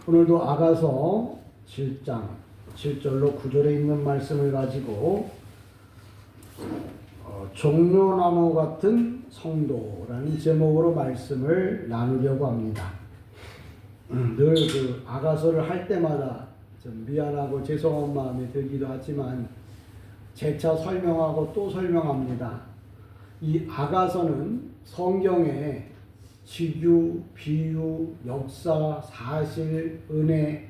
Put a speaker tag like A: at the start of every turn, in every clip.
A: 오늘도 아가서 7장 7절로 9절에 있는 말씀을 가지고 종려나무 같은 성도라는 제목으로 말씀을 나누려고 합니다. 늘 그 아가서를 할 때마다 좀 미안하고 죄송한 마음이 들기도 하지만 재차 설명하고 또 설명합니다. 이 아가서는 성경에 직유, 비유, 역사, 사실, 은혜,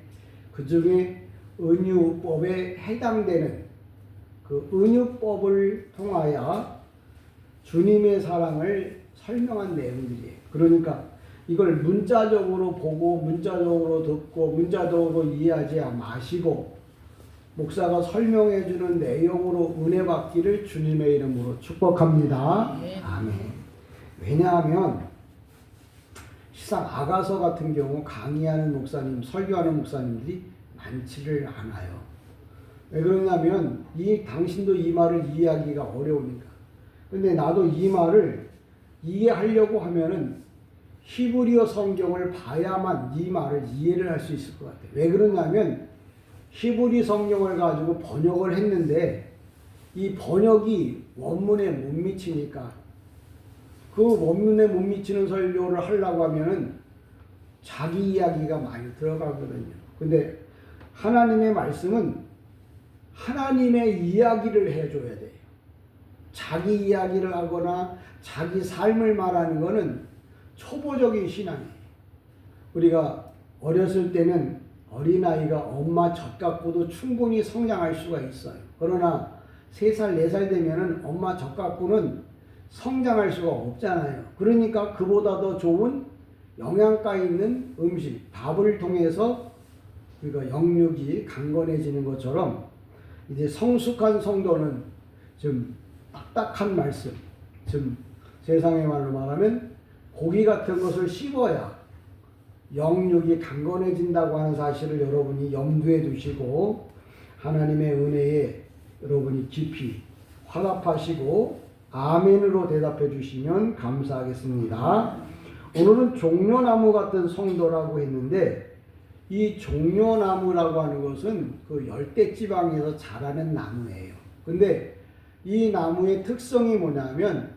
A: 그 중에 은유법에 해당되는 그 은유법을 통하여 주님의 사랑을 설명한 내용들이에요. 그러니까 이걸 문자적으로 보고 문자적으로 듣고 문자적으로 이해하지 마시고 목사가 설명해 주는 내용으로 은혜 받기를 주님의 이름으로 축복합니다. 아멘. 왜냐하면 실상 아가서 같은 경우 강의하는 목사님, 설교하는 목사님들이 많지를 않아요. 왜 그러냐면 당신도 이 말을 이해하기가 어려우니까. 근데 나도 이 말을 이해하려고 하면은 히브리어 성경을 봐야만 이 말을 이해를 할 수 있을 것 같아요. 왜 그러냐면 히브리 성경을 가지고 번역을 했는데 이 번역이 원문에 못 미치니까 그 원문에 못 미치는 설교를 하려고 하면은 자기 이야기가 많이 들어가거든요. 근데 하나님의 말씀은 하나님의 이야기를 해줘야 돼요. 자기 이야기를 하거나 자기 삶을 말하는 거는 초보적인 신앙이에요. 우리가 어렸을 때는 어린아이가 엄마 젖 갖고도 충분히 성장할 수가 있어요. 그러나 3살, 4살 되면은 엄마 젖 갖고는 성장할 수가 없잖아요. 그러니까 그보다 더 좋은 영양가 있는 음식, 밥을 통해서 우리가 영육이 강건해지는 것처럼 이제 성숙한 성도는 좀 딱딱한 말씀, 좀 세상의 말로 말하면 고기 같은 것을 씹어야 영육이 강건해진다고 하는 사실을 여러분이 염두에 두시고 하나님의 은혜에 여러분이 깊이 화답하시고 아멘으로 대답해 주시면 감사하겠습니다. 오늘은 종려나무 같은 성도라고 했는데 이 종려나무라고 하는 것은 그 열대지방에서 자라는 나무예요. 근데 이 나무의 특성이 뭐냐면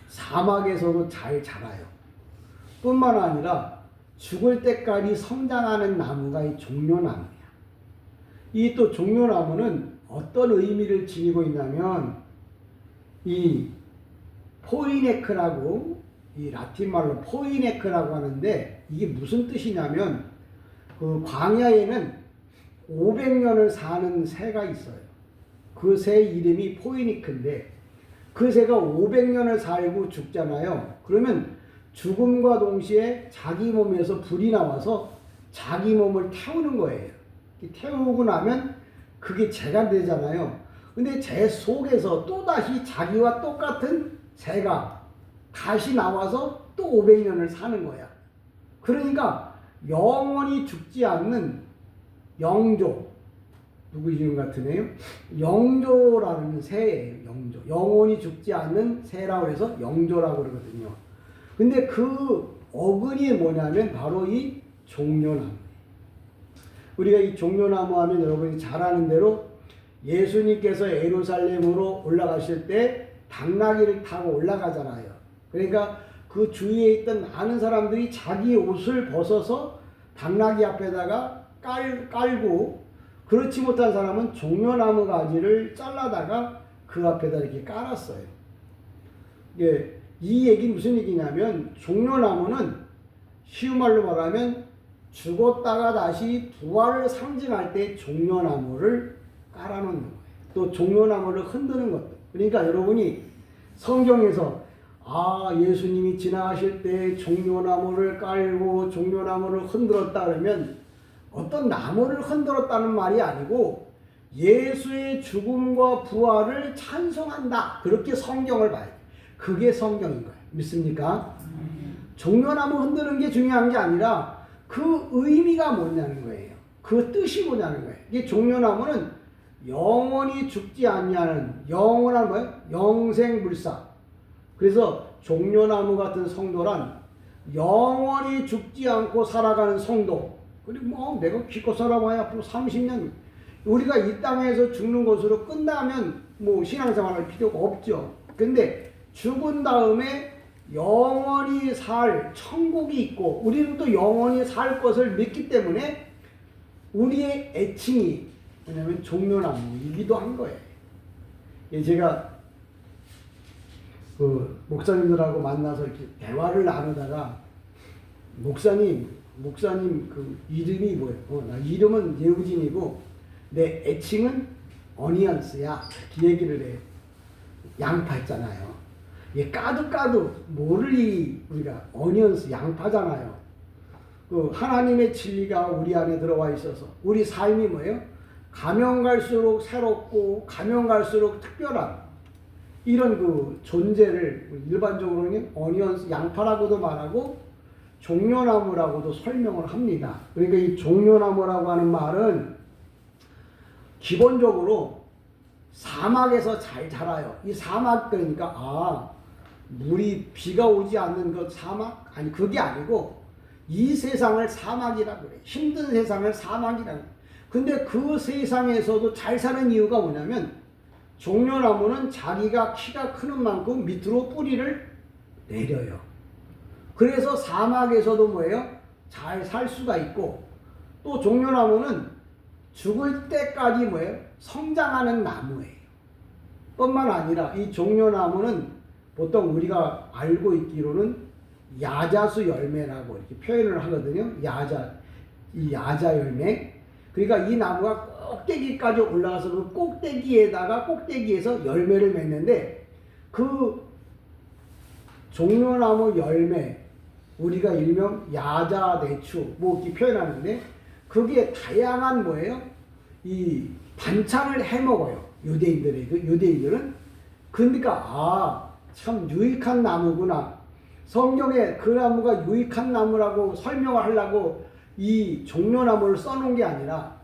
A: 사막에서도 잘 자라요. 뿐만 아니라 죽을 때까지 성장하는 나무가 이 종려나무야. 이 또 종려나무는 어떤 의미를 지니고 있냐면 이 포이네크라고 이 라틴 말로 포이네크라고 하는데 이게 무슨 뜻이냐면 그 광야에는 500년을 사는 새가 있어요. 그 새 이름이 포이니크인데 그 새가 500년을 살고 죽잖아요. 그러면 죽음과 동시에 자기 몸에서 불이 나와서 자기 몸을 태우는 거예요. 태우고 나면 그게 재가 되잖아요. 근데 재 속에서 또다시 자기와 똑같은 새가 다시 나와서 또 500년을 사는 거야. 그러니까 영원히 죽지 않는 영조, 누구 이름 같으네요? 영조라는 새예요. 영조. 영원히 죽지 않는 새라고 해서 영조라고 그러거든요. 근데 그 어근이 뭐냐면 바로 이 종려나무. 우리가 이 종려나무 하면 여러분이 잘 아는 대로 예수님께서 예루살렘으로 올라가실 때 당나귀를 타고 올라가잖아요. 그러니까 그 주위에 있던 많은 사람들이 자기 옷을 벗어서 당나귀 앞에다가 깔고 그렇지 못한 사람은 종려나무 가지를 잘라다가 그 앞에다 이렇게 깔았어요. 예, 이 얘기 무슨 얘기냐면 종려나무는 쉬운 말로 말하면 죽었다가 다시 부활을 상징할 때 종려나무를 깔아놓는 거예요. 또 종려나무를 흔드는 것도. 그러니까 여러분이 성경에서 예수님이 지나가실 때 종려나무를 깔고 종려나무를 흔들었다 그러면 어떤 나무를 흔들었다는 말이 아니고 예수의 죽음과 부활을 찬송한다. 그렇게 성경을 봐요. 그게 성경인 거예요. 믿습니까? 종려나무 흔드는 게 중요한 게 아니라 그 의미가 뭐냐는 거예요. 그 뜻이 뭐냐는 거예요. 이게 종려나무는 영원히 죽지 않냐는 영원한 뭐예요? 영생불사. 그래서 종려나무 같은 성도란 영원히 죽지 않고 살아가는 성도. 그리고 뭐 내가 기껏 살아봐야 앞으로 30년. 우리가 이 땅에서 죽는 것으로 끝나면 뭐 신앙생활할 필요가 없죠. 근데 죽은 다음에 영원히 살 천국이 있고 우리는 또 영원히 살 것을 믿기 때문에 우리의 애칭이 뭐냐면 종려나무이기도 한 거예요. 제가 그 목사님들하고 만나서 이렇게 대화를 나누다가 목사님 그 이름이 뭐예요? 나 이름은 예우진이고 내 애칭은 어니언스야. 이렇게 얘기를 해요. 양파 있잖아요. 까도 모를 우리가 어니언스 양파잖아요. 그 하나님의 진리가 우리 안에 들어와 있어서 우리 삶이 뭐예요? 가면 갈수록 새롭고 가면 갈수록 특별한 이런 그 존재를 일반적으로는 어니언스 양파라고도 말하고 종려나무라고도 설명을 합니다. 그러니까 이 종려나무라고 하는 말은 기본적으로 사막에서 잘 자라요. 이 사막 그러니까 물이 비가 오지 않는 그 사막? 아니 그게 아니고 이 세상을 사막이라고 그래. 힘든 세상을 사막이라고 그래. 근데 그 세상에서도 잘 사는 이유가 뭐냐면 종려나무는 자기가 키가 크는 만큼 밑으로 뿌리를 내려요. 그래서 사막에서도 뭐예요? 잘 살 수가 있고 또 종려나무는 죽을 때까지 뭐예요? 성장하는 나무예요. 뿐만 아니라 이 종려나무는 보통 우리가 알고 있기로는 야자수 열매라고 이렇게 표현을 하거든요. 이 야자 열매. 그러니까 이 나무가 꼭대기까지 올라가서 그 꼭대기에서 열매를 맺는데 그 종려나무 열매 우리가 일명 야자대추 뭐 이렇게 표현하는데 그게 다양한 뭐예요? 이 반찬을 해 먹어요. 유대인들은. 그러니까 참 유익한 나무구나. 성경에 그 나무가 유익한 나무라고 설명을 하려고 이 종려나무를 써놓은 게 아니라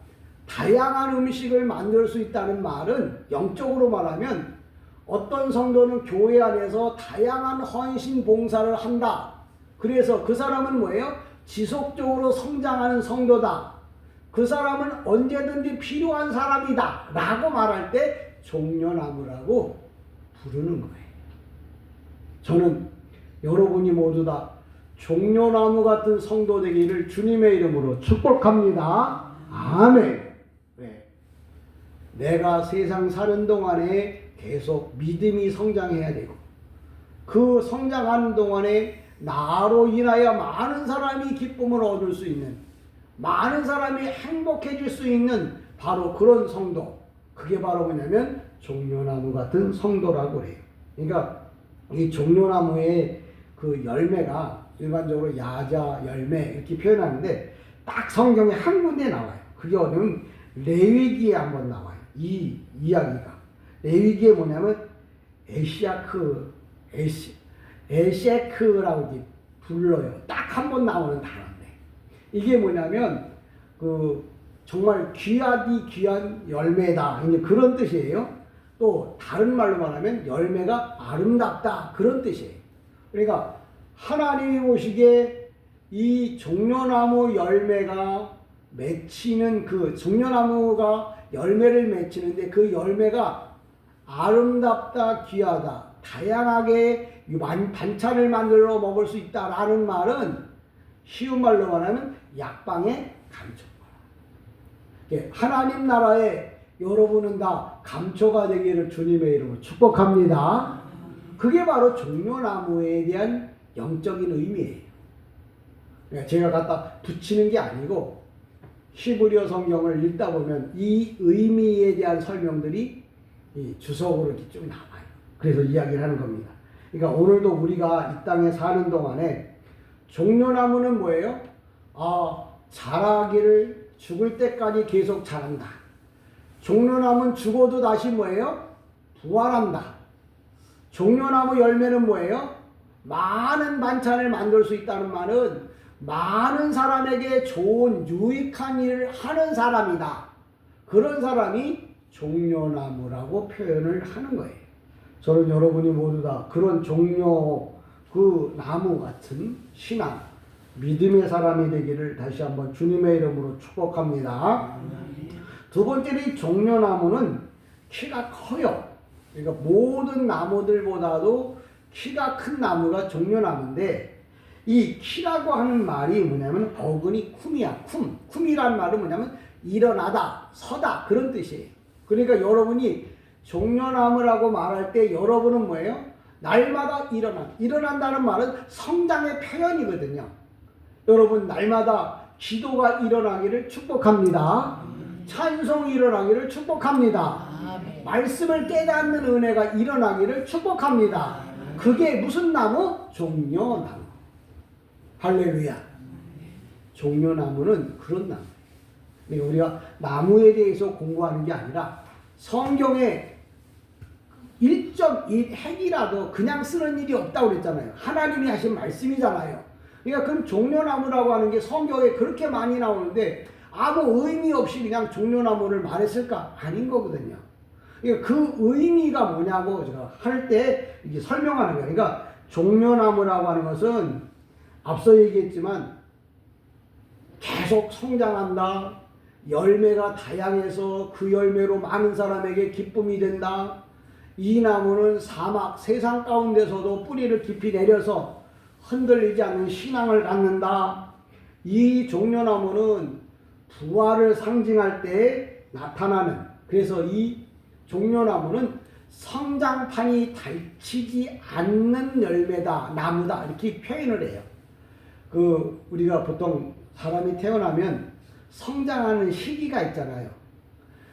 A: 다양한 음식을 만들 수 있다는 말은 영적으로 말하면 어떤 성도는 교회 안에서 다양한 헌신 봉사를 한다. 그래서 그 사람은 뭐예요? 지속적으로 성장하는 성도다. 그 사람은 언제든지 필요한 사람이다. 라고 말할 때 종려나무라고 부르는 거예요. 저는 여러분이 모두 다 종려나무 같은 성도 되기를 주님의 이름으로 축복합니다. 아멘. 네. 내가 세상 사는 동안에 계속 믿음이 성장해야 되고 그 성장하는 동안에 나로 인하여 많은 사람이 기쁨을 얻을 수 있는 많은 사람이 행복해질 수 있는 바로 그런 성도. 그게 바로 뭐냐면 종려나무 같은 성도라고 해요. 그러니까 이 종려나무의 그 열매가 일반적으로 야자 열매 이렇게 표현하는데 딱 성경에 한 군데 나와요. 그게 어디면 레위기에 한번 나와요. 이 이야기가. 레위기에 뭐냐면 에셰크라고 불러요. 딱 한 번 나오는 단어인데 이게 뭐냐면 그 정말 귀한 열매다 이제 그런 뜻이에요. 또 다른 말로 말하면 열매가 아름답다 그런 뜻이에요. 그러니까 하나님이 보시기에 이 종려나무 열매가 맺히는 그 종려나무가 열매를 맺히는데 그 열매가 아름답다 귀하다 다양하게 반찬을 만들어 먹을 수 있다라는 말은 쉬운 말로 말하면 약방의 감초가. 하나님 나라에 여러분은 다 감초가 되기를 주님의 이름으로 축복합니다. 그게 바로 종려나무에 대한 영적인 의미예요. 그러니까 제가 갖다 붙이는 게 아니고 히브리어 성경을 읽다 보면 이 의미에 대한 설명들이 이 주석으로 이렇게 쭉 나와요. 그래서 이야기를 하는 겁니다. 그러니까 오늘도 우리가 이 땅에 사는 동안에 종려나무는 뭐예요? 자라기를 죽을 때까지 계속 자란다. 종려나무는 죽어도 다시 뭐예요? 부활한다. 종려나무 열매는 뭐예요? 많은 반찬을 만들 수 있다는 말은 많은 사람에게 좋은 유익한 일을 하는 사람이다. 그런 사람이 종려나무라고 표현을 하는 거예요. 저는 여러분이 모두 다 그런 종려 그 나무 같은 신앙, 믿음의 사람이 되기를 다시 한번 주님의 이름으로 축복합니다. 두 번째로 이 종려나무는 키가 커요. 그러니까 모든 나무들보다도 키가 큰 나무가 종려나무인데, 이 키라고 하는 말이 뭐냐면 어근이 쿰이야. 쿰이란 말은 뭐냐면 일어나다, 서다, 그런 뜻이에요. 그러니까 여러분이 종려나무라고 말할 때 여러분은 뭐예요? 날마다 일어난다는 말은 성장의 표현이거든요. 여러분 날마다 기도가 일어나기를 축복합니다. 찬송이 일어나기를 축복합니다. 말씀을 깨닫는 은혜가 일어나기를 축복합니다. 그게 무슨 나무? 종려나무. 할렐루야. 종려나무는 그런 나무. 그러니까 우리가 나무에 대해서 공부하는 게 아니라 성경에 1.1핵이라도 그냥 쓰는 일이 없다고 그랬잖아요. 하나님이 하신 말씀이잖아요. 그러니까 그럼 종려나무라고 하는 게 성경에 그렇게 많이 나오는데 아무 의미 없이 그냥 종려나무를 말했을까? 아닌 거거든요. 그러니까 그 의미가 뭐냐고 제가 할 때 이게 설명하는 거예요. 그러니까 종려나무라고 하는 것은 앞서 얘기했지만 계속 성장한다. 열매가 다양해서 그 열매로 많은 사람에게 기쁨이 된다. 이 나무는 사막, 세상 가운데서도 뿌리를 깊이 내려서 흔들리지 않는 신앙을 갖는다. 이 종려나무는 부활을 상징할 때 나타나는, 그래서 이 종려나무는 성장판이 닳지 않는 열매다, 나무다, 이렇게 표현을 해요. 우리가 보통 사람이 태어나면 성장하는 시기가 있잖아요.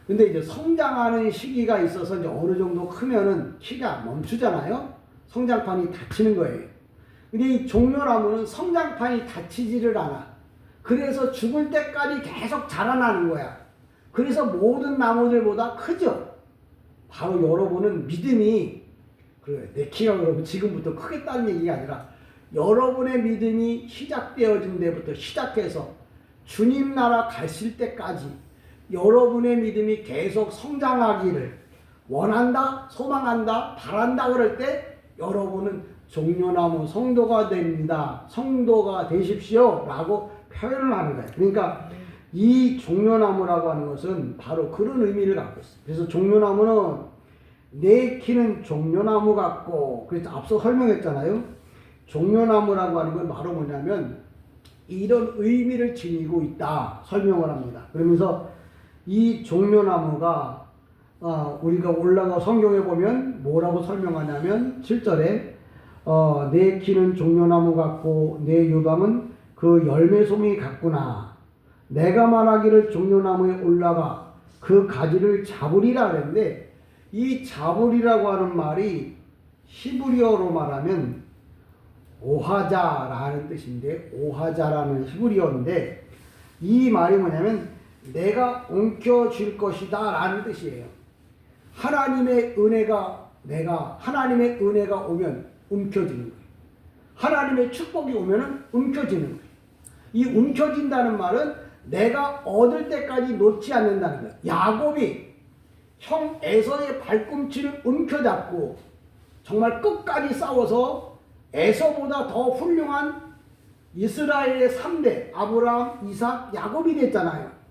A: 근데 이제 성장하는 시기가 있어서 이제 어느 정도 크면은 키가 멈추잖아요. 성장판이 닫히는 거예요. 근데 이 종려나무는 성장판이 닫히지를 않아. 그래서 죽을 때까지 계속 자라나는 거야. 그래서 모든 나무들보다 크죠. 바로 여러분은 믿음이, 그래, 내 키가 여러분 지금부터 크겠다는 얘기가 아니라 여러분의 믿음이 시작되어진 데부터 시작해서 주님 나라 가실 때까지 여러분의 믿음이 계속 성장하기를 원한다, 소망한다, 바란다 그럴 때 여러분은 종려나무 성도가 됩니다. 성도가 되십시오 라고 표현을 하는 거예요. 그러니까 이 종려나무라고 하는 것은 바로 그런 의미를 갖고 있어요. 그래서 종려나무는 내 키는 종려나무 같고, 그래서 앞서 설명했잖아요. 종려나무라고 하는 건 바로 뭐냐면 이런 의미를 지니고 있다 설명을 합니다. 그러면서 이 종려나무가 우리가 올라가 성경에 보면 뭐라고 설명하냐면 7절에 내 키는 종려나무 같고 내 유방은 그 열매송이 같구나. 내가 말하기를 종려나무에 올라가 그 가지를 잡으리라 그랬는데, 이 잡으리라고 하는 말이 히브리어로 말하면 오하자라는 뜻인데, 오하자라는 히브리어인데 이 말이 뭐냐면 내가 옮겨줄 것이다 라는 뜻이에요. 하나님의 은혜가 오면 움켜지는 거예요. 하나님의 축복이 오면은 움켜지는 거예요. 이 움켜진다는 말은 내가 얻을 때까지 놓지 않는다는 거예요. 야곱이 형 에서의 발꿈치를 움켜잡고 정말 끝까지 싸워서 에서보다 더 훌륭한 이스라엘의 3대 아브라함, 이삭, 야곱이 됐잖아요.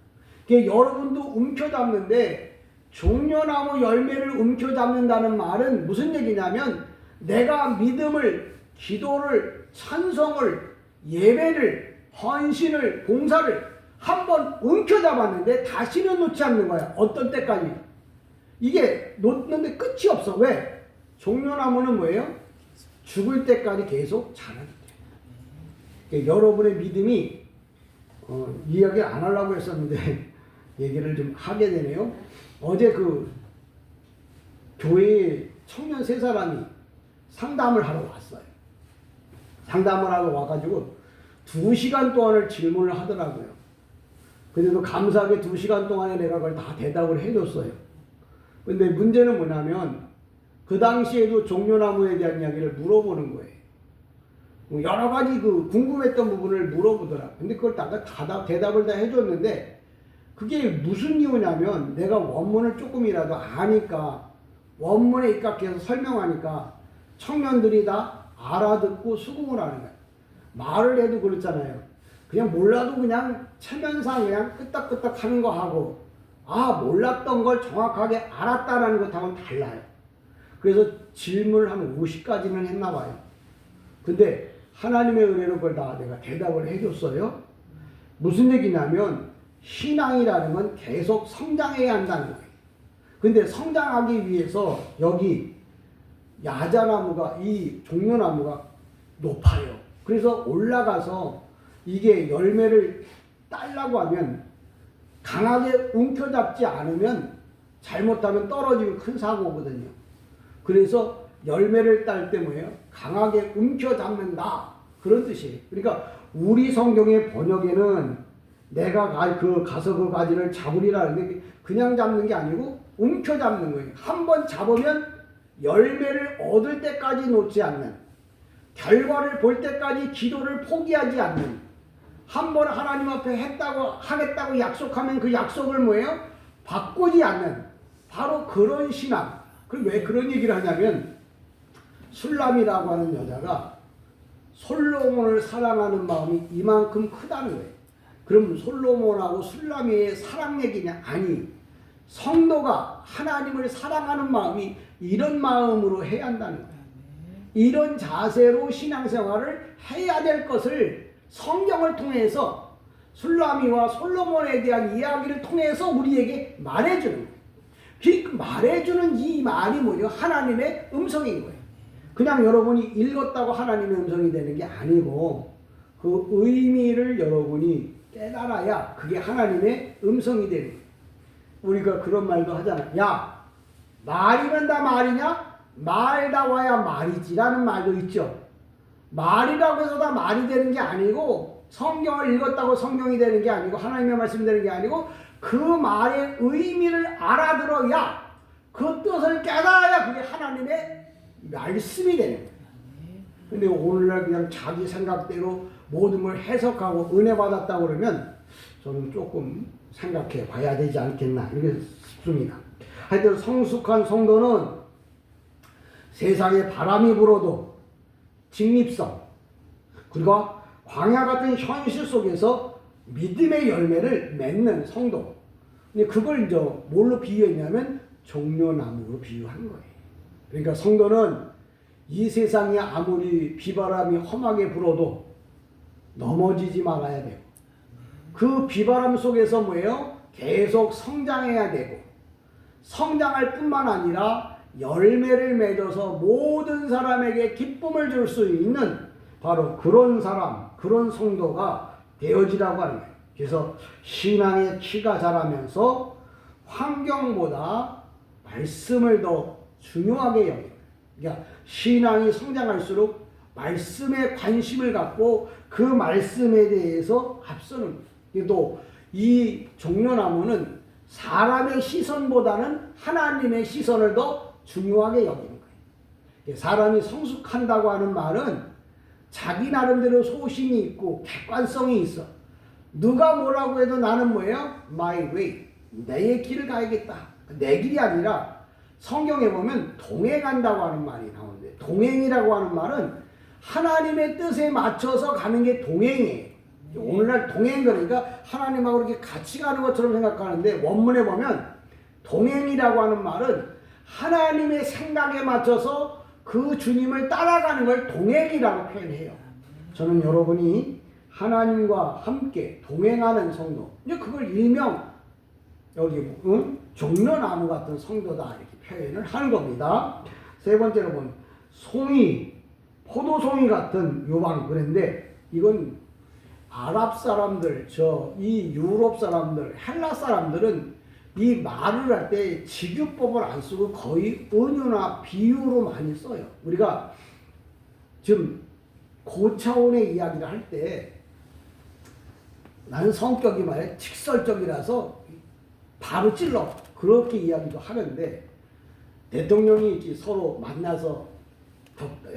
A: 여러분도 움켜잡는데 종려나무 열매를 움켜잡는다는 말은 무슨 얘기냐면 내가 믿음을, 기도를, 찬송을, 예배를, 헌신을, 봉사를 한번 움켜잡았는데 다시는 놓지 않는 거야. 어떤 때까지. 이게 놓는데 끝이 없어. 왜? 종려나무는 뭐예요? 죽을 때까지 계속 자라기 때문에. 여러분의 믿음이 이야기 안 하려고 했었는데 얘기를 좀 하게 되네요. 어제 교회에 청년 3사람이 상담을 하러 왔어요. 상담을 하러 와가지고 2시간 동안을 질문을 하더라고요. 그래도 감사하게 2시간 동안에 내가 그걸 다 대답을 해줬어요. 근데 문제는 뭐냐면 그 당시에도 종려나무에 대한 이야기를 물어보는 거예요. 여러 가지 궁금했던 부분을 물어보더라. 근데 그걸 다 대답을 다 해줬는데 그게 무슨 이유냐면 내가 원문을 조금이라도 아니까 원문에 입각해서 설명하니까 청년들이 다 알아듣고 수긍을 하는 거예요. 말을 해도 그렇잖아요. 그냥 몰라도 그냥 체면상 그냥 끄떡끄떡 하는 거 하고, 몰랐던 걸 정확하게 알았다라는 것하고는 달라요. 그래서 질문을 한 50가지는 했나 봐요. 근데 하나님의 은혜로 그걸 다 내가 대답을 해줬어요. 무슨 얘기냐면 신앙이라는 건 계속 성장해야 한다는 거예요. 근데 성장하기 위해서 여기 야자나무가, 이 종려나무가 높아요. 그래서 올라가서 이게 열매를 따려고 하면 강하게 움켜잡지 않으면 잘못하면 떨어지면 큰 사고거든요. 그래서 열매를 딸 때 뭐예요? 강하게 움켜잡는다. 그런 뜻이에요. 그러니까 우리 성경의 번역에는 내가 가서 그 가지를 잡으리라는 게 그냥 잡는 게 아니고 움켜잡는 거예요. 한번 잡으면 열매를 얻을 때까지 놓지 않는, 결과를 볼 때까지 기도를 포기하지 않는, 한번 하나님 앞에 하겠다고 약속하면 그 약속을 뭐예요? 바꾸지 않는, 바로 그런 신앙. 왜 그런 얘기를 하냐면 술람이라고 하는 여자가 솔로몬을 사랑하는 마음이 이만큼 크다는 거예요. 그럼 솔로몬하고 술람이의 사랑 얘기냐? 아니, 성도가 하나님을 사랑하는 마음이 이런 마음으로 해야 한다는 거예요. 이런 자세로 신앙생활을 해야 될 것을 성경을 통해서 술람이와 솔로몬에 대한 이야기를 통해서 우리에게 말해주는 거예요. 그 말해주는 이 말이 뭐죠? 하나님의 음성인 거예요. 그냥 여러분이 읽었다고 하나님의 음성이 되는 게 아니고 그 의미를 여러분이 깨달아야 그게 하나님의 음성이 되는 거예요. 우리가 그런 말도 하잖아요. 야, 말이면 다 말이냐? 말다 와야 말이지라는 말도 있죠. 말이라고 해서 다 말이 되는 게 아니고, 성경을 읽었다고 성경이 되는 게 아니고, 하나님의 말씀이 되는 게 아니고, 그 말의 의미를 알아들어야, 그 뜻을 깨달아야 그게 하나님의 말씀이 되는 거예요. 근데 오늘날 그냥 자기 생각대로 모든 걸 해석하고 은혜 받았다고 그러면 저는 조금 생각해 봐야 되지 않겠나 이렇게 싶습니다. 하여튼 성숙한 성도는 세상에 바람이 불어도 직립성, 그리고 광야 같은 현실 속에서 믿음의 열매를 맺는 성도. 근데 그걸 이제 뭘로 비유했냐면 종려나무로 비유한 거예요. 그러니까 성도는 이 세상이 아무리 비바람이 험하게 불어도 넘어지지 말아야 되고, 그 비바람 속에서 뭐예요? 계속 성장해야 되고, 성장할 뿐만 아니라 열매를 맺어서 모든 사람에게 기쁨을 줄 수 있는 바로 그런 사람, 그런 성도가 되어지라고 하는 거예요. 그래서 신앙의 키가 자라면서 환경보다 말씀을 더 중요하게 여겨요. 그러니까 신앙이 성장할수록 말씀에 관심을 갖고 그 말씀에 대해서 앞서는 거예요. 또 이 종려나무는 사람의 시선보다는 하나님의 시선을 더 중요하게 여기는 거예요. 사람이 성숙한다고 하는 말은 자기 나름대로 소신이 있고 객관성이 있어. 누가 뭐라고 해도 나는 뭐예요? My way. 내 길을 가야겠다. 내 길이 아니라 성경에 보면 동행한다고 하는 말이 나오는데, 동행이라고 하는 말은 하나님의 뜻에 맞춰서 가는 게 동행이에요. 오늘날 동행, 그러니까 하나님하고 이렇게 같이 가는 것처럼 생각하는데, 원문에 보면 동행이라고 하는 말은 하나님의 생각에 맞춰서 그 주님을 따라가는 걸 동행이라고 표현해요. 저는 여러분이 하나님과 함께 동행하는 성도, 이제 그걸 일명 여기 종려나무 같은 성도다 이렇게 표현을 하는 겁니다. 세 번째로 보면 송이, 포도송이 같은 요방. 그런데 이건 아랍 사람들, 이 유럽 사람들, 헬라 사람들은 이 말을 할 때 직유법을 안 쓰고 거의 은유나 비유로 많이 써요. 우리가 지금 고차원의 이야기를 할 때 나는 성격이 말이야 직설적이라서 바로 찔러 그렇게 이야기도 하는데, 대통령이 서로 만나서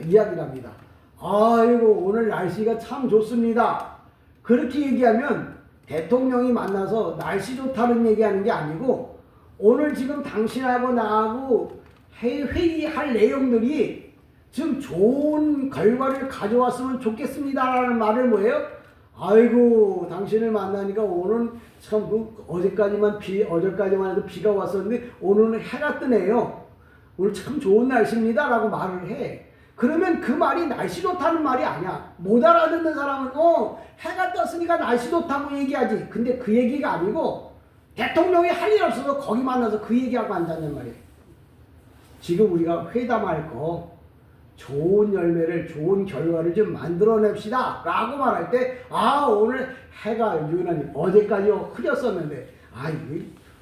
A: 이야기를 합니다. 아이고 오늘 날씨가 참 좋습니다. 그렇게 얘기하면 대통령이 만나서 날씨 좋다는 얘기하는 게 아니고, 오늘 지금 당신하고 나하고 회의할 내용들이 지금 좋은 결과를 가져왔으면 좋겠습니다라는 말을 뭐예요? 아이고 당신을 만나니까 오늘은 참 어제까지만 해도 비가 왔었는데 오늘은 해가 뜨네요. 오늘 참 좋은 날씨입니다라고 말을 해. 그러면 그 말이 날씨 좋다는 말이 아니야. 못 알아듣는 사람은 해가 떴으니까 날씨 좋다고 얘기하지. 근데 그 얘기가 아니고 대통령이 할 일 없어서 거기 만나서 그 얘기하고 앉았단 말이에요. 지금 우리가 회담할 거 좋은 열매를 좋은 결과를 좀 만들어냅시다 라고 말할 때 오늘 해가 유난히 어제까지 흐렸었는데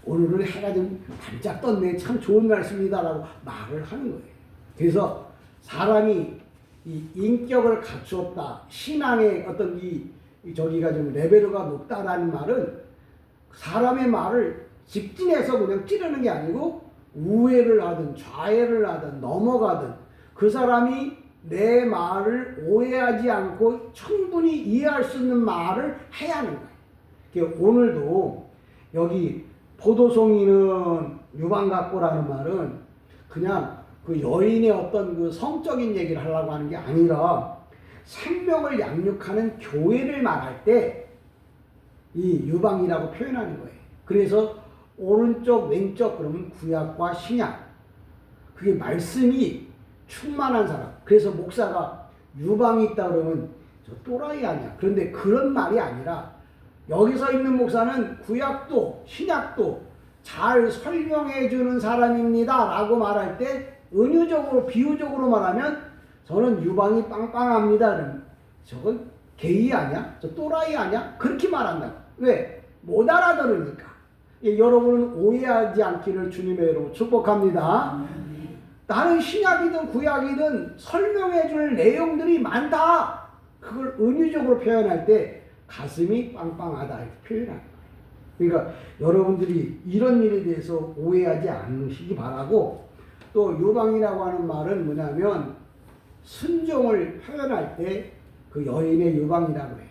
A: 오늘은 해가 좀 반짝 떴네 참 좋은 날씨입니다 라고 말을 하는 거예요. 그래서 사람이 이 인격을 갖추었다 신앙의 어떤 저기가 좀 레벨가 높다라는 말은 사람의 말을 직진해서 그냥 찌르는 게 아니고 우회를 하든 좌회를 하든 넘어가든 그 사람이 내 말을 오해하지 않고 충분히 이해할 수 있는 말을 해야 하는 거예요. 오늘도 여기 포도송이는 유방 같고라는 말은 그냥 그 여인의 어떤 그 성적인 얘기를 하려고 하는 게 아니라 생명을 양육하는 교회를 말할 때 이 유방이라고 표현하는 거예요. 그래서 오른쪽 왼쪽 그러면 구약과 신약 그게 말씀이 충만한 사람. 그래서 목사가 유방이 있다 그러면 저 또라이 아니야. 그런데 그런 말이 아니라 여기서 있는 목사는 구약도 신약도 잘 설명해 주는 사람입니다 라고 말할 때 은유적으로 비유적으로 말하면 저는 유방이 빵빵합니다. 그러면 저건 게이 아니야? 저 또라이 아니야? 그렇게 말한다. 왜? 못 알아들으니까. 여러분은 오해하지 않기를 주님의 이름으로 축복합니다. 나는 신약이든 구약이든 설명해 줄 내용들이 많다. 그걸 은유적으로 표현할 때 가슴이 빵빵하다 이렇게 표현하는 거예요. 그러니까 여러분들이 이런 일에 대해서 오해하지 않으시기 바라고 또 유방이라고 하는 말은 뭐냐면 순종을 표현할 때 그 여인의 유방이라고 해요.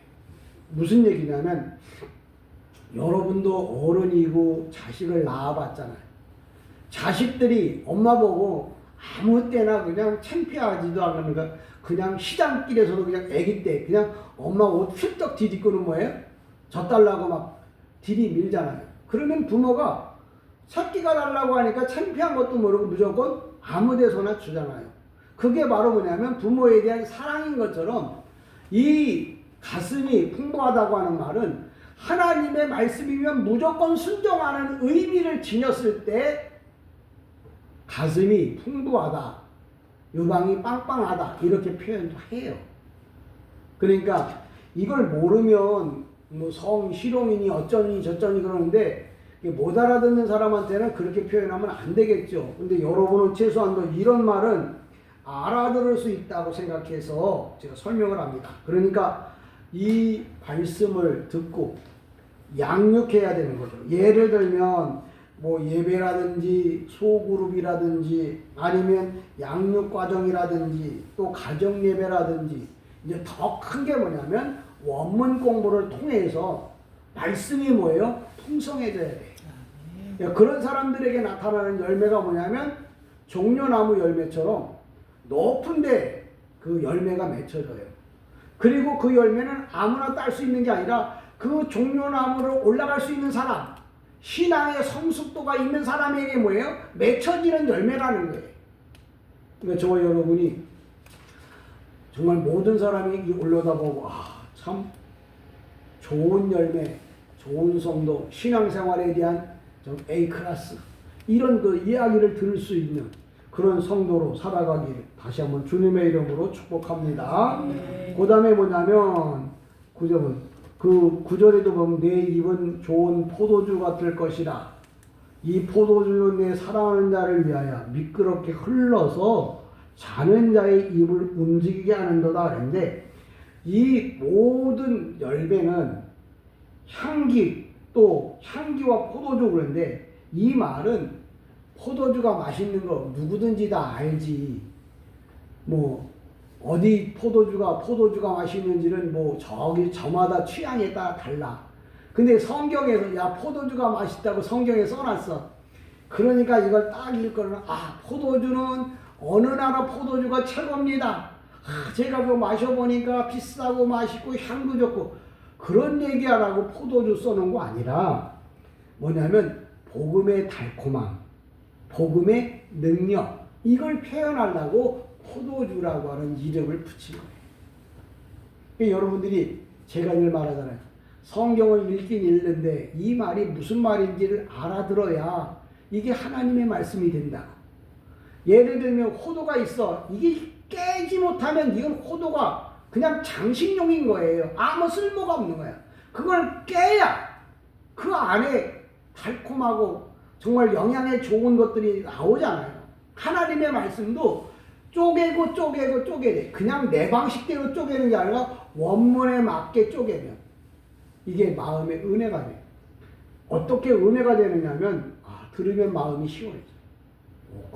A: 무슨 얘기냐면 여러분도 어른이고 자식을 낳아봤잖아요. 자식들이 엄마 보고 아무 때나 그냥 창피하지도 않으니까 그냥 시장길에서도 그냥 아기 때 그냥 엄마 옷 훌떡 뒤집고는 뭐예요? 젖달라고 막 들이밀잖아요. 그러면 부모가 새끼가 달라고 하니까 창피한 것도 모르고 무조건 아무 데서나 주잖아요. 그게 바로 뭐냐면 부모에 대한 사랑인 것처럼 이 가슴이 풍부하다고 하는 말은 하나님의 말씀이면 무조건 순종하는 의미를 지녔을 때 가슴이 풍부하다, 유방이 빵빵하다 이렇게 표현도 해요. 그러니까 이걸 모르면 뭐 성희롱이니 어쩌니 저쩌니 그러는데 못 알아듣는 사람한테는 그렇게 표현하면 안 되겠죠. 근데 여러분은 최소한 이런 말은 알아들을 수 있다고 생각해서 제가 설명을 합니다. 그러니까 이 말씀을 듣고 양육해야 되는 거죠. 예를 들면 뭐 예배라든지 소그룹이라든지 아니면 양육 과정이라든지 또 가정 예배라든지 이제 더 큰 게 뭐냐면 원문 공부를 통해서 말씀이 뭐예요? 풍성해져야 돼. 그런 사람들에게 나타나는 열매가 뭐냐면 종려나무 열매처럼 높은데 그 열매가 맺혀져요. 그리고 그 열매는 아무나 딸 수 있는 게 아니라 그 종려나무로 올라갈 수 있는 사람, 신앙의 성숙도가 있는 사람에게 뭐예요? 맺혀지는 열매라는 거예요. 그러니까 저와 여러분이 정말 모든 사람이 올려다보고 참 좋은 열매, 좋은 성도, 신앙생활에 대한 좀 A클래스 이런 그 이야기를 들을 수 있는 그런 성도로 살아가기를 다시 한번 주님의 이름으로 축복합니다. 그 다음에 뭐냐면 그 구절에도 보면 내 입은 좋은 포도주 같을 것이라. 이 포도주는 내 사랑하는 자를 위하여 미끄럽게 흘러서 자는 자의 입을 움직이게 하는도다. 그런데 이 모든 열매는 향기 또 향기와 포도주 그런데 이 말은 포도주가 맛있는 거 누구든지 다 알지. 뭐 어디 포도주가 맛있는지는 뭐 저마다 취향에 따라 달라. 근데 성경에서 야 포도주가 맛있다고 성경에 써놨어. 그러니까 이걸 딱 읽거나 포도주는 어느 나라 포도주가 최고입니다. 제가 그거 마셔보니까 비싸고 맛있고 향도 좋고 그런 얘기 안 하고 포도주 써놓은 거 아니라 뭐냐면 복음의 달콤함, 복음의 능력 이걸 표현하려고 포도주라고 하는 이름을 붙인 거예요. 그러니까 여러분들이 제가 늘 말하잖아요. 성경을 읽긴 읽는데 이 말이 무슨 말인지를 알아들어야 이게 하나님의 말씀이 된다. 예를 들면 호도가 있어. 이게 깨지 못하면 이건 호도가 그냥 장식용인 거예요. 아무 쓸모가 없는 거야. 그걸 깨야 그 안에 달콤하고 정말 영양에 좋은 것들이 나오잖아요. 하나님의 말씀도 쪼개고 쪼개돼. 그냥 내 방식대로 쪼개는 게 아니라 원문에 맞게 쪼개면 이게 마음의 은혜가 돼요. 어떻게 은혜가 되느냐면 들으면 마음이 시원해져요.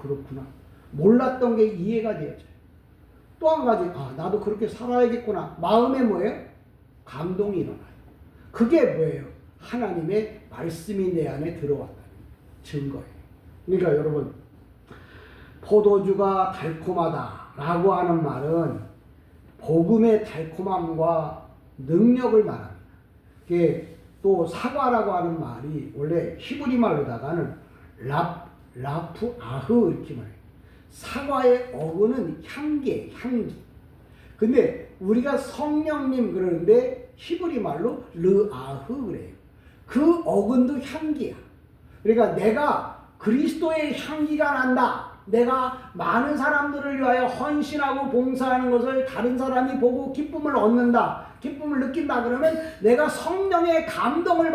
A: 그렇구나. 몰랐던 게 이해가 되어져요. 또 한 가지 나도 그렇게 살아야겠구나. 마음에 뭐예요? 감동이 일어나요. 그게 뭐예요? 하나님의 말씀이 내 안에 들어왔다는 증거예요. 그러니까 여러분 포도주가 달콤하다라고 하는 말은 복음의 달콤함과 능력을 말합니다. 이게 또 사과라고 하는 말이 원래 히브리 말로다가는 라프아흐 이렇게 말해요. 사과의 어근은 향기. 근데 우리가 성령님 그러는데 히브리 말로 르아흐 그래요. 그 어근도 향기야. 그러니까 내가 그리스도의 향기가 난다. 내가 많은 사람들을 위하여 헌신하고 봉사하는 것을 다른 사람이 보고 기쁨을 얻는다. 기쁨을 느낀다 그러면 내가 성령의 감동을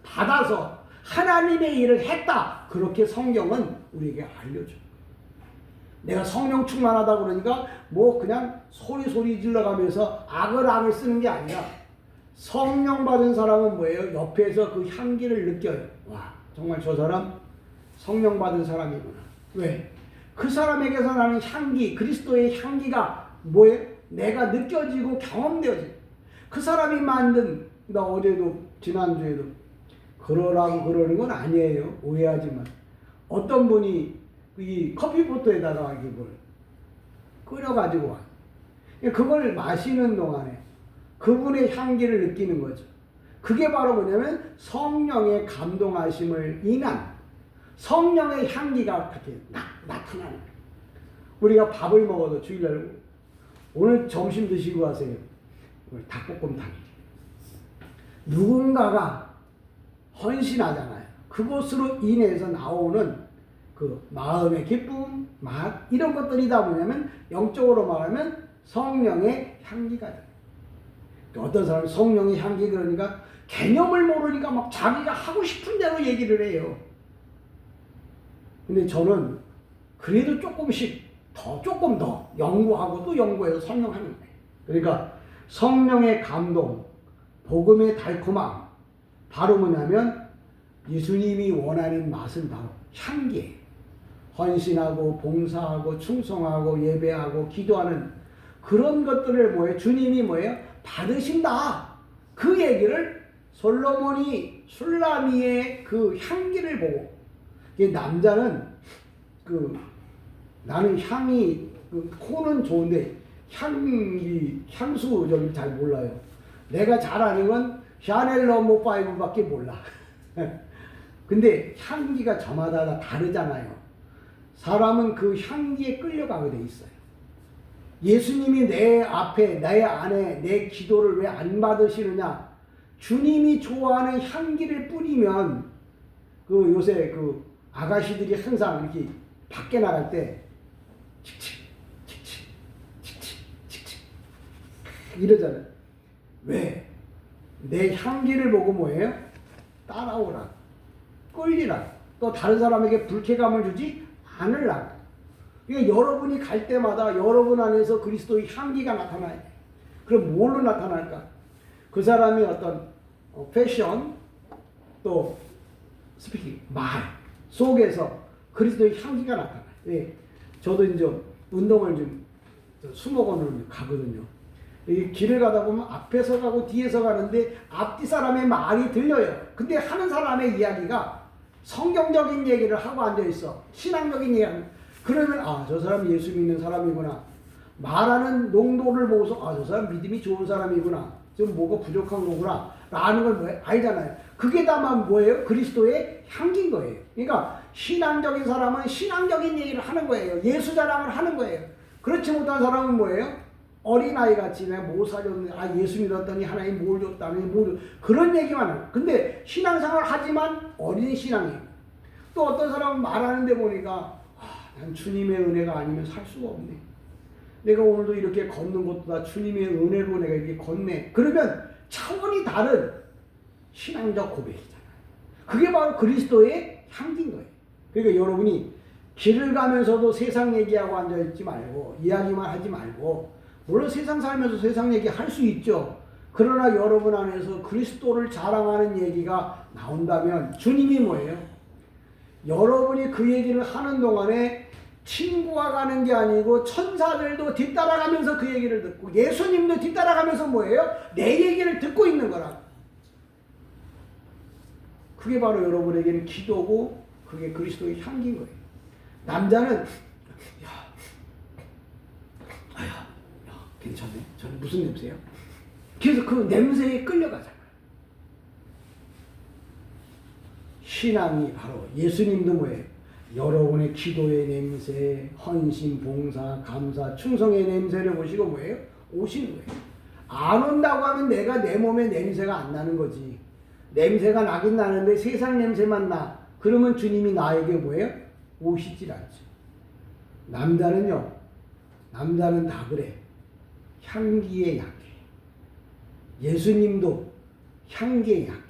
A: 받아서 하나님의 일을 했다. 그렇게 성경은 우리에게 알려줘요. 내가 성령 충만하다 그러니까 뭐 그냥 소리 질러가면서 악을 쓰는 게 아니라 성령 받은 사람은 뭐예요? 옆에서 그 향기를 느껴요. 와, 정말 저 사람 성령 받은 사람이구나. 왜? 그 사람에게서 나는 향기, 그리스도의 향기가 뭐예요? 내가 느껴지고 경험되어져요. 그 사람이 만든, 나 어제도 지난주에도 그러라고 그러는 건 아니에요. 오해하지만 어떤 분이 이 커피포트에다가 이걸 끓여가지고 와. 그걸 마시는 동안에 그분의 향기를 느끼는 거죠. 그게 바로 뭐냐면 성령의 감동하심을 인한 성령의 향기가 그렇게 나타나는 거예요. 우리가 밥을 먹어도 주일날 오늘 점심 드시고 가세요. 오늘 닭볶음탕. 누군가가 헌신하잖아요. 그것으로 인해서 나오는 그 마음의 기쁨, 맛 이런 것들이다 뭐냐면 영적으로 말하면 성령의 향기가 돼요. 어떤 사람은 성령의 향기 그러니까 개념을 모르니까 막 자기가 하고 싶은 대로 얘기를 해요. 근데 저는 그래도 조금 더 연구하고 또 연구해서 설명하는 거예요. 그러니까 성령의 감동, 복음의 달콤함 바로 뭐냐면 예수님이 원하는 맛은 바로 향기예요. 헌신하고 봉사하고 충성하고 예배하고 기도하는 그런 것들을 뭐예요? 주님이 뭐예요? 받으신다. 그 얘기를 솔로몬이 술라미의 그 향기를 보고 남자는 나는 향이 코는 좋은데 향수 저기 잘 몰라요. 내가 잘 아는 건 샤넬 넘버 5밖에 몰라. 근데 향기가 저마다 다 다르잖아요. 사람은 그 향기에 끌려가게 돼 있어요. 예수님이 내 앞에, 내 안에 내 기도를 왜 안 받으시느냐? 주님이 좋아하는 향기를 뿌리면 요새 아가씨들이 항상 이렇게 밖에 나갈 때 칙칙 이러잖아요. 왜? 내 향기를 보고 뭐예요? 따라오라, 끌리라, 또 다른 사람에게 불쾌감을 주지 않으라. 그러니까 여러분이 갈 때마다 여러분 안에서 그리스도의 향기가 나타나요. 그럼 뭘로 나타날까? 그 사람이 어떤 패션 또 스피킹 말 속에서 그리스도의 향기가 나타나요. 예. 저도 이제 운동을 좀 수목원으로 가거든요. 이 길을 가다 보면 앞에서 가고 뒤에서 가는데 앞뒤 사람의 말이 들려요. 근데 하는 사람의 이야기가 성경적인 얘기를 하고 앉아 있어. 신앙적인 얘기하는. 그러면 아, 저 사람 예수 믿는 사람이구나. 말하는 농도를 보고서 아, 저 사람 믿음이 좋은 사람이구나. 좀 뭐가 부족한 거구나. 라는 걸 뭐예요? 알잖아요. 그게 다만 뭐예요? 그리스도의 향기인 거예요. 그러니까 신앙적인 사람은 신앙적인 얘기를 하는 거예요. 예수 자랑을 하는 거예요. 그렇지 못한 사람은 뭐예요? 어린아이같이 내가 뭐 사줬는데 아 예수 믿었더니 하나님 뭘 줬다니 뭘 그런 얘기만 해요. 근데 신앙생활 하지만 어린 신앙이에요. 또 어떤 사람은 말하는데 보니까 아, 난 주님의 은혜가 아니면 살 수가 없네. 내가 오늘도 이렇게 걷는 것도 다 주님의 은혜로 내가 이렇게 걷네. 그러면 차원이 다른 신앙적 고백이잖아요. 그게 바로 그리스도의 향기인 거예요. 그러니까 여러분이 길을 가면서도 세상 얘기하고 앉아있지 말고 이야기만 하지 말고 물론 세상 살면서 세상 얘기 할 수 있죠. 그러나 여러분 안에서 그리스도를 자랑하는 얘기가 나온다면 주님이 뭐예요? 여러분이 그 얘기를 하는 동안에 친구가 가는 게 아니고 천사들도 뒤따라가면서 그 얘기를 듣고 예수님도 뒤따라가면서 뭐예요? 내 얘기를 듣고 있는 거라. 그게 바로 여러분에게는 기도고 그게 그리스도의 향기인 거예요. 남자는 괜찮네. 저는 무슨 냄새야? 그래서 그 냄새에 끌려가잖아요. 신앙이 바로 예수님도 뭐예요? 여러분의 기도의 냄새, 헌신, 봉사, 감사, 충성의 냄새를 보시고 뭐예요? 오시는 거예요. 안 온다고 하면 내가 내 몸에 냄새가 안 나는 거지. 냄새가 나긴 나는데 세상 냄새만 나. 그러면 주님이 나에게 뭐예요? 오시질 않죠. 남자는요. 남자는 다 그래. 향기의 약해. 예수님도 향기의 약해.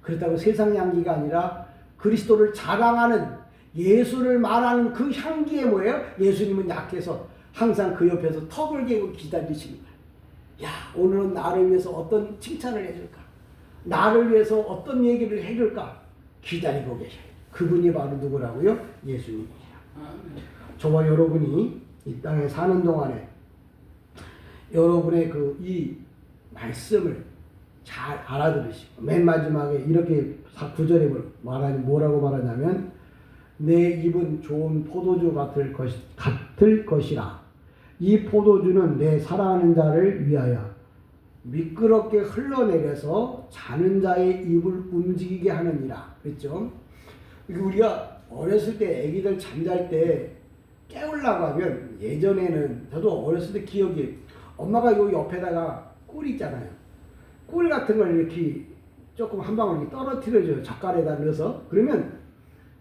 A: 그렇다고 세상 향기가 아니라 그리스도를 자랑하는 예수를 말하는 그 향기에 뭐예요? 예수님은 약해서 항상 그 옆에서 턱을 개고 기다리시는 거예요. 야, 오늘은 나를 위해서 어떤 칭찬을 해줄까? 나를 위해서 어떤 얘기를 해줄까? 기다리고 계셔요. 그분이 바로 누구라고요? 예수님이에요. 저와 여러분이 이 땅에 사는 동안에 여러분의 그 이 말씀을 잘 알아들으시고 맨 마지막에 이렇게 9절에 뭐라고 말하냐면 내 입은 좋은 포도주 같을 것이라. 이 포도주는 내 사랑하는 자를 위하여 미끄럽게 흘러내려서 자는 자의 입을 움직이게 하느니라. 그랬죠? 우리가 어렸을 때 애기들 잠잘 때 깨우려고 하면 예전에는 저도 어렸을 때 기억이 엄마가 요 옆에다가 꿀 있잖아요. 꿀 같은 걸 이렇게 조금 한 방울 이렇게 떨어뜨려줘요. 젓갈에다 넣어서. 그러면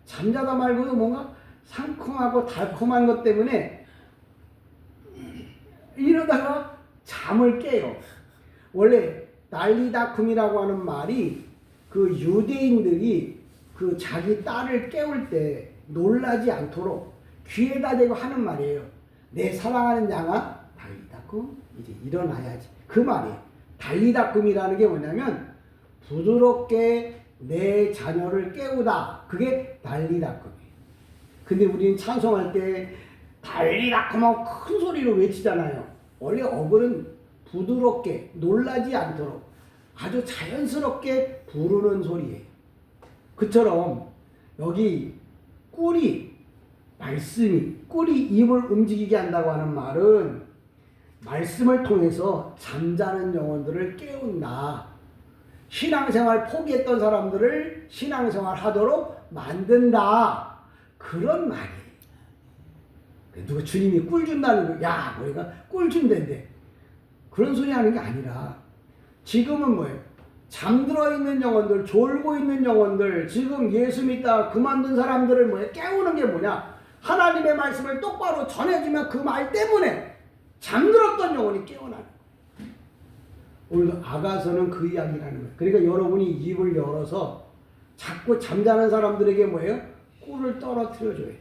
A: 잠자다 말고도 뭔가 상큼하고 달콤한 것 때문에 이러다가 잠을 깨요. 원래 난리다툼이라고 하는 말이 그 유대인들이 그 자기 딸을 깨울 때 놀라지 않도록 귀에다 대고 하는 말이에요. 내 사랑하는 양아 난리다꿈 이제 일어나야지. 그 말이에요. 난리다꿈이라는 게 뭐냐면 부드럽게 내 자녀를 깨우다. 그게 난리다꿈이에요. 근데 우리는 찬송할 때 난리다꿈하고 큰 소리로 외치잖아요. 원래 어글은 부드럽게 놀라지 않도록 아주 자연스럽게 부르는 소리예요. 그처럼 여기 꿀이 말씀이 꿀이 입을 움직이게 한다고 하는 말은 말씀을 통해서 잠자는 영혼들을 깨운다. 신앙생활 포기했던 사람들을 신앙생활 하도록 만든다. 그런 말이에요. 누가 주님이 꿀 준다는 거, 야, 우리가 꿀 준댄데. 그런 소리 하는 게 아니라 지금은 뭐예요? 잠들어 있는 영혼들, 졸고 있는 영혼들, 지금 예수 믿다가 그만둔 사람들을 뭐예요? 깨우는 게 뭐냐? 하나님의 말씀을 똑바로 전해주면 그 말 때문에 잠들었던 영혼이 깨어나는 거예요. 오늘도 아가서는 그 이야기를 하는 거예요. 그러니까 여러분이 입을 열어서 자꾸 잠자는 사람들에게 뭐예요? 꿀을 떨어뜨려줘야 돼요.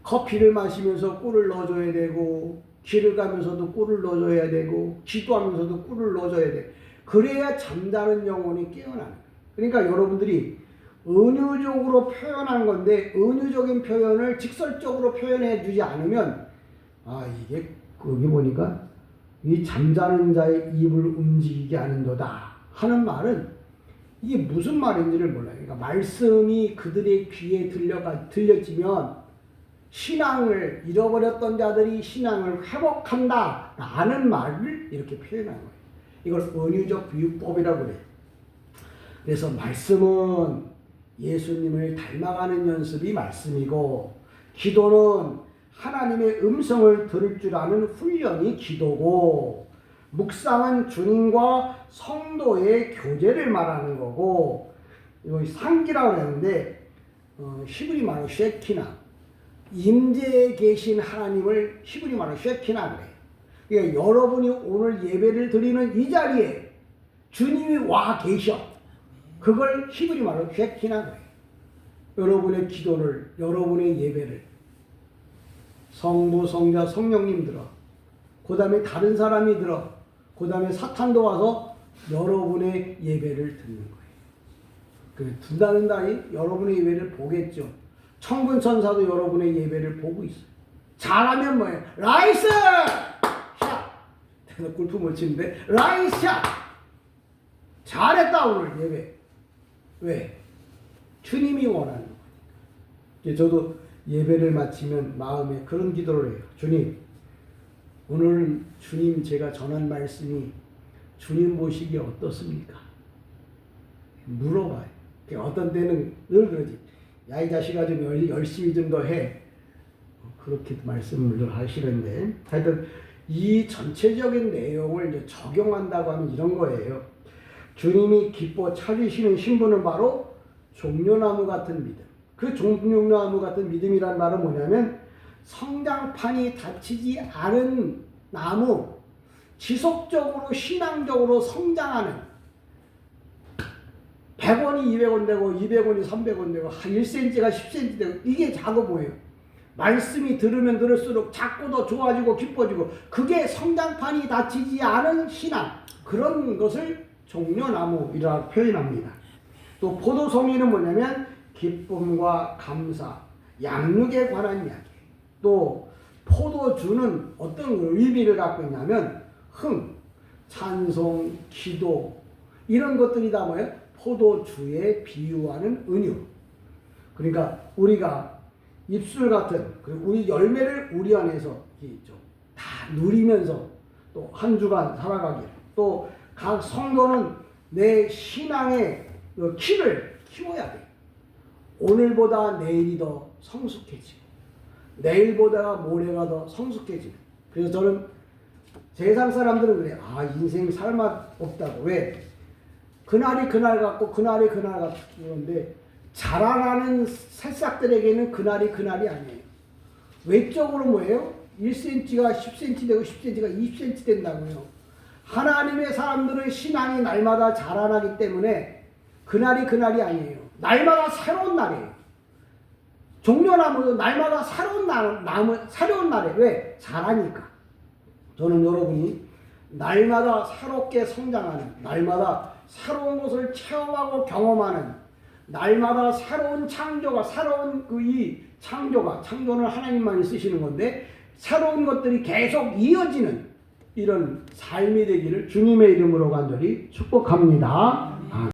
A: 커피를 마시면서 꿀을 넣어줘야 되고, 길을 가면서도 꿀을 넣어줘야 되고, 기도하면서도 꿀을 넣어줘야 돼. 그래야 잠자는 영혼이 깨어나는 거예요. 그러니까 여러분들이 은유적으로 표현한 건데 은유적인 표현을 직설적으로 표현해 주지 않으면 이게 거기 보니까 이 잠자는 자의 입을 움직이게 하는도다 하는 말은 이게 무슨 말인지를 몰라요. 그러니까 말씀이 그들의 귀에 들려지면 신앙을 잃어버렸던 자들이 신앙을 회복한다 라는 말을 이렇게 표현한 거예요. 이걸 은유적 비유법이라고 그래요. 그래서 말씀은 예수님을 닮아가는 연습이 말씀이고, 기도는 하나님의 음성을 들을 줄 아는 훈련이 기도고, 묵상은 주님과 성도의 교제를 말하는 거고, 이거 상기라고 하는데 히브리 말로 쉐키나, 임재에 계신 하나님을 히브리 말로 쉐키나 그래요. 그러니까 여러분이 오늘 예배를 드리는 이 자리에 주님이 와 계셔. 그걸 히브리 말로 쉐키나 그래요. 여러분의 기도를, 여러분의 예배를 성부, 성자, 성령님 들어, 그 다음에 다른 사람이 들어, 그 다음에 사탄도 와서 여러분의 예배를 듣는 거예요. 든다는 날이 여러분의 예배를 보겠죠. 천군 천사도 여러분의 예배를 보고 있어요. 잘하면 뭐예요? 라이스! 샷! 내가 골프 못 치는데 라이스 샷! 잘했다 오늘 예배. 왜? 주님이 원하는 거예요. 저도 예배를 마치면 마음에 그런 기도를 해요. 주님, 오늘 주님 제가 전한 말씀이 주님 보시기에 어떻습니까? 물어봐요. 어떤 때는 늘 그러지. 야, 이 자식아 좀 열심히 좀 더 해. 그렇게 말씀을 하시는데, 하여튼 이 전체적인 내용을 이제 적용한다고 하면 이런 거예요. 주님이 기뻐 찾으시는 신분은 바로 종려나무 같은 믿음. 그 종려나무 같은 믿음이란 말은 뭐냐면 성장판이 닫히지 않은 나무, 지속적으로 신앙적으로 성장하는, 100원이 200원 되고 200원이 300원 되고 1cm가 10cm 되고, 이게 작업이에요. 말씀이 들으면 들을수록 자꾸 더 좋아지고 기뻐지고, 그게 성장판이 닫히지 않은 신앙, 그런 것을 종려나무이라고 표현합니다. 또 포도송이는 뭐냐면 기쁨과 감사, 양육에 관한 이야기. 또 포도주는 어떤 의미를 갖고 있냐면 흥, 찬송, 기도, 이런 것들이 다 뭐예요? 포도주에 비유하는 은유. 그러니까 우리가 입술 같은, 그리고 우리 열매를 우리 안에서 다 누리면서 또 한 주간 살아가기를, 또 각 성도는 내 신앙의 키를 키워야 돼. 오늘보다 내일이 더 성숙해지고, 내일보다 모레가 더 성숙해지고. 그래서 저는 세상 사람들은 그래. 아, 인생 살맛 없다고. 왜? 그날이 그날 같고 그날이 그날 같고. 그런데 자라나는 새싹들에게는 그날이 그날이 아니에요. 외적으로 뭐예요? 1cm가 10cm 되고 10cm가 20cm 된다고요. 하나님의 사람들은 신앙이 날마다 자라나기 때문에 그날이 그날이 아니에요. 날마다 새로운 날이에요. 종려나무도 날마다 새로운 날에. 왜? 자라니까. 저는 여러분이 날마다 새롭게 성장하는, 날마다 새로운 것을 체험하고 경험하는, 날마다 새로운 창조가, 새로운 창조는 하나님만이 쓰시는 건데, 새로운 것들이 계속 이어지는 이런 삶이 되기를 주님의 이름으로 간절히 축복합니다.